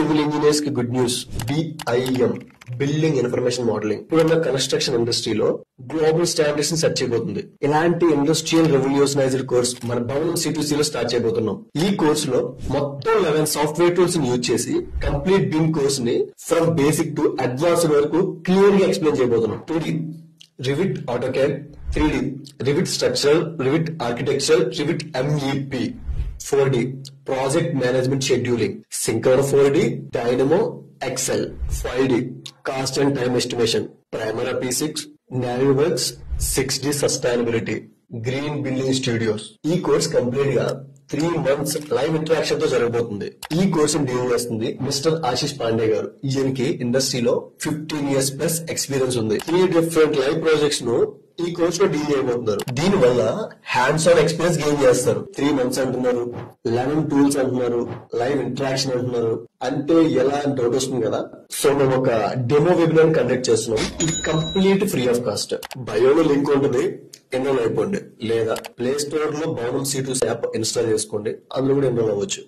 Civil engineers కి good news. BIM building information modelling ఇప్పుడున్న construction ఇండస్ట్రీలో గ్లోబల్ స్టాండర్డ్స్ ని సెట్ చేయబోతుంది. ఇలాంటి ఇండస్ట్రియల్ రెవల్యూషనైజ్డ్ కోర్స్ మన భవనం C2C లో స్టార్ట్ చేయబోతున్నాం. ఈ కోర్స్ లో మొత్తం 11 సాఫ్ట్వేర్ టూల్స్ ని యూజ్ చేసి కంప్లీట్ BIM కోర్స్ ని ఫ్రమ్ బేసిక్ టు అడ్వాన్స్డ్ వరకు క్లియర్ గా ఎక్స్ప్లెయిన్ చేయబోతున్నాం. 2D Revit AutoCAD, 3D Revit Structural, Revit Architectural, Revit MEP, 4D Project Management Scheduling, Syncro 4D, Dynamo, Excel, 5D Cost and Time Estimation, Primera P6, Navisworks, 6D Sustainability, Green Building Studios. ఈ course complete గా 3 months live interaction తో జరగబోతుంది. ఈ course deal చేస్తుంది mister Ashish Pandey గారు. ఈయనకి ఇండస్ట్రీలో 15 years plus experience ఉంది. 3 different లైవ్ ప్రాజెక్ట్స్ ను ఈ కోర్స్ లో డీల్ చేయబోతున్నారు. దీని వల్ల హ్యాండ్స్ ఆన్ ఎక్స్పీరియన్స్ గెయిన్ చేస్తారు. 3 months అంటున్నారు, 11 tools అంటున్నారు, లైవ్ ఇంటరాక్షన్ అంటున్నారు. అంటే ఎలా అని డౌట్ వస్తుంది కదా. సో మేము ఒక డెమో వెబినార్ కండక్ట్ చేస్తున్నాం. ఇది కంప్లీట్ ఫ్రీ ఆఫ్ కాస్ట్. బయోలో లింక్ ఉంటుంది, ఎన్రోల్ అయిపోండి. లేదా ప్లే స్టోర్ లో భవనం C2C యాప్ ఇన్స్టాల్ చేసుకోండి, అందులో కూడా ఎన్రోల్ అవ్వచ్చు.